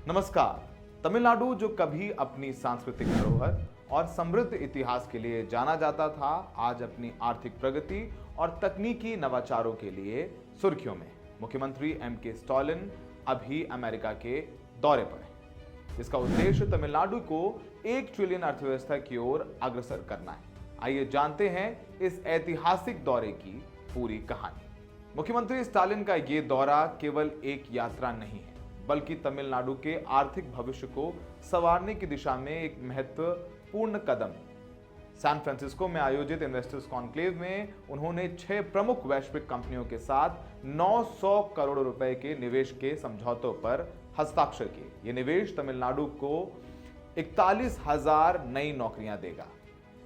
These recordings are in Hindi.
नमस्कार। तमिलनाडु, जो कभी अपनी सांस्कृतिक धरोहर और समृद्ध इतिहास के लिए जाना जाता था, आज अपनी आर्थिक प्रगति और तकनीकी नवाचारों के लिए सुर्खियों में। मुख्यमंत्री एम.के. स्टालिन अभी अमेरिका के दौरे पर हैं, जिसका उद्देश्य तमिलनाडु को 1 ट्रिलियन अर्थव्यवस्था की ओर अग्रसर करना है। आइए जानते हैं इस ऐतिहासिक दौरे की पूरी कहानी। मुख्यमंत्री स्टालिन का यह दौरा केवल एक यात्रा नहीं है, बल्कि तमिलनाडु के आर्थिक भविष्य को संवारने की दिशा में एक महत्वपूर्ण कदम है। सैन फ्रांसिस्को में आयोजित इन्वेस्टर्स कॉन्क्लेव में उन्होंने 6 प्रमुख वैश्विक कंपनियों के साथ 900 करोड़ रुपए के निवेश के समझौतों पर हस्ताक्षर किए। ये निवेश तमिलनाडु को 41,000 नई नौकरियां देगा,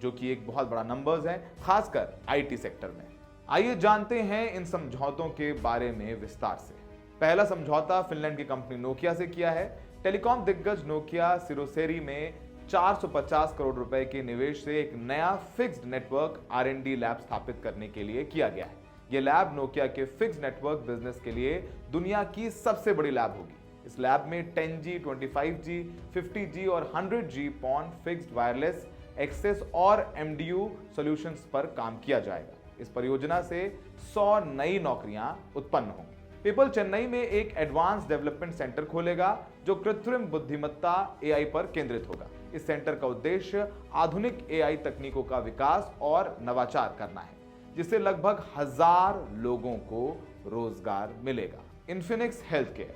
जो कि एक बहुत बड़ा नंबर्स है, खासकर आईटी सेक्टर में। आइए जानते हैं इन समझौतों के बारे में विस्तार से। पहला समझौता फिनलैंड की कंपनी नोकिया से किया है। टेलीकॉम दिग्गज नोकिया सिरोसेरी में 450 करोड़ रुपए के निवेश से एक नया फिक्स्ड नेटवर्क R&D लैब स्थापित करने के लिए किया गया है। यह लैब नोकिया के फिक्स्ड नेटवर्क बिजनेस के लिए दुनिया की सबसे बड़ी लैब होगी। इस लैब में 10G, 25G, 50G और 100G PON fixed wireless access और MDU सॉल्यूशंस पर काम किया जाएगा। इस परियोजना से 100 नई नौकरियां उत्पन्न होंगी। पीपल चेन्नई में एक एडवांस डेवलपमेंट सेंटर खोलेगा, जो कृत्रिम बुद्धिमत्ता AI पर केंद्रित होगा। इस सेंटर का उद्देश्य आधुनिक AI तकनीकों का विकास और नवाचार करना है, जिससे लगभग 1000 लोगों को रोजगार मिलेगा। इन्फिनिक्स हेल्थ केयर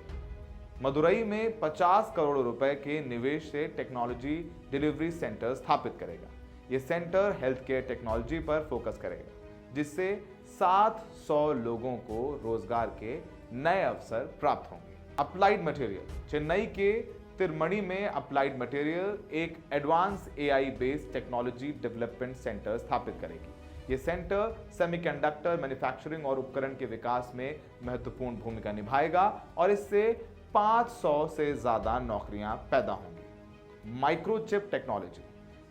मदुरई में 50 करोड़ रुपए के निवेश से टेक्नोलॉजी डिलीवरी सेंटर स्थापित करेगा। यह सेंटर हेल्थ केयर टेक्नोलॉजी पर फोकस करेगा, जिससे 700 लोगों को रोजगार के नए अवसर प्राप्त होंगे। अप्लाइड मटेरियल चेन्नई के तिरमणी में अप्लाइड मटेरियल एक advance AI based technology development centre स्थापित करेगी। यह सेंटर सेमीकंडक्टर मैन्युफैक्चरिंग और उपकरण के विकास में महत्वपूर्ण भूमिका निभाएगा और इससे 500 से ज्यादा नौकरियां पैदा होंगी। माइक्रोचिप टेक्नोलॉजी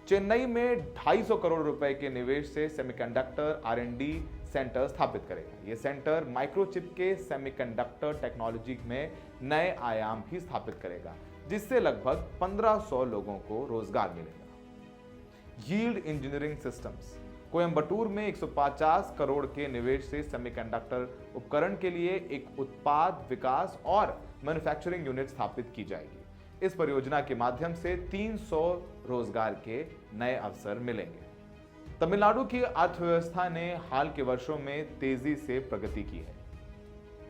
चेन्नई में 250 करोड़ रुपए के निवेश से सेमीकंडक्टर R&D सेंटर स्थापित करेगा। यह सेंटर माइक्रोचिप के सेमीकंडक्टर टेक्नोलॉजी में नए आयाम भी स्थापित करेगा, जिससे लगभग 1500 लोगों को रोजगार मिलेगा। यील्ड इंजीनियरिंग सिस्टम्स कोयंबटूर में 150 करोड़ के निवेश से सेमीकंडक्टर उपकरण के लिए एक उत्पाद विकास और मैन्युफैक्चरिंग यूनिट स्थापित की जाएगी। इस परियोजना के माध्यम से 300 रोजगार के नए अवसर मिलेंगे। तमिलनाडु की अर्थव्यवस्था ने हाल के वर्षों में तेजी से प्रगति की है।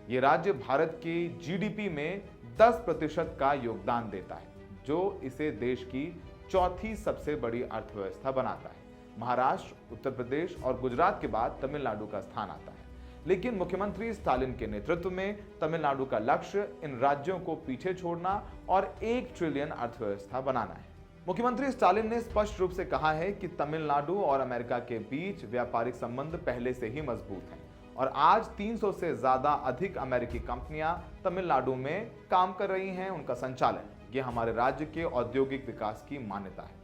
यह राज्य भारत की GDP में 10% का योगदान देता है, जो इसे देश की चौथी सबसे बड़ी अर्थव्यवस्था बनाता है। महाराष्ट्र, उत्तर प्रदेश और गुजरात के बाद तमिलनाडु का स्थान आता है। लेकिन मुख्यमंत्री स्टालिन के नेतृत्व में तमिलनाडु का लक्ष्य इन राज्यों को पीछे छोड़ना और 1 ट्रिलियन अर्थव्यवस्था बनाना है। मुख्यमंत्री स्टालिन ने स्पष्ट रूप से कहा है कि तमिलनाडु और अमेरिका के बीच व्यापारिक संबंध पहले से ही मजबूत हैं और आज 300 से ज्यादा अधिक अमेरिकी कंपनियां तमिलनाडु में काम कर रही हैं। उनका संचालन यह हमारे राज्य के औद्योगिक विकास की मान्यता है।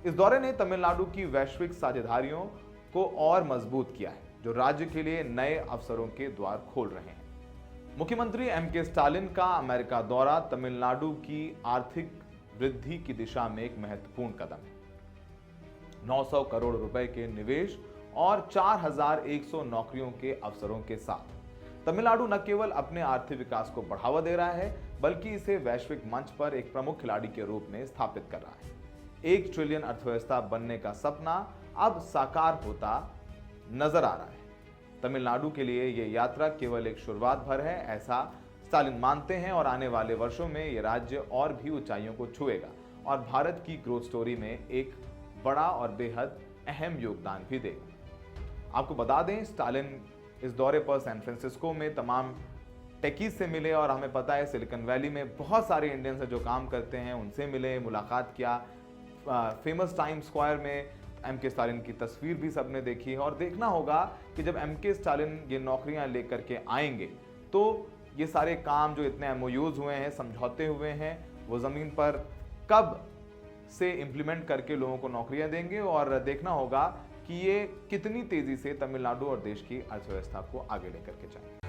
इस दौरे ने तमिलनाडु की वैश्विक साझेदारियों को और मजबूत किया है, जो राज्य के लिए नए अवसरों के द्वार खोल रहे हैं। मुख्यमंत्री एम.के. स्टालिन का अमेरिका दौरा तमिलनाडु की आर्थिक वृद्धि की दिशा में एक महत्वपूर्ण कदम है। 900 करोड़ रुपए के निवेश और 4100 नौकरियों के अवसरों के साथ तमिलनाडु न केवल अपने आर्थिक विकास को बढ़ावा दे रहा है, बल्कि इसे वैश्विक मंच पर एक प्रमुख खिलाड़ी के रूप में स्थापित कर रहा है। 1 ट्रिलियन अर्थव्यवस्था बनने का सपना अब साकार होता नजर आ रहा है। तमिलनाडु के लिए यह यात्रा केवल एक शुरुआत भर है, ऐसा स्टालिन मानते हैं, और आने वाले वर्षों में यह राज्य और भी ऊंचाइयों को छुएगा और भारत की ग्रोथ स्टोरी में एक बड़ा और बेहद अहम योगदान भी देगा। आपको बता दें, स्टालिन इस दौरे पर सैन फ्रांसिस्को में तमाम टेकीज से मिले और हमें पता है सिलिकॉन वैली में बहुत सारे इंडियंस हैं जो काम करते हैं, उनसे मिले, मुलाकात किया। फेमस टाइम स्क्वायर में एम.के. स्टालिन की तस्वीर भी सबने देखी है और देखना होगा कि जब एम.के. स्टालिन ये नौकरियां लेकर के आएंगे तो ये सारे काम जो इतने MOUs हुए हैं, समझौते हुए हैं, वो ज़मीन पर कब से इंप्लीमेंट करके लोगों को नौकरियां देंगे और देखना होगा कि ये कितनी तेज़ी से तमिलनाडु और देश की अर्थव्यवस्था को आगे लेकर के जाएंगे।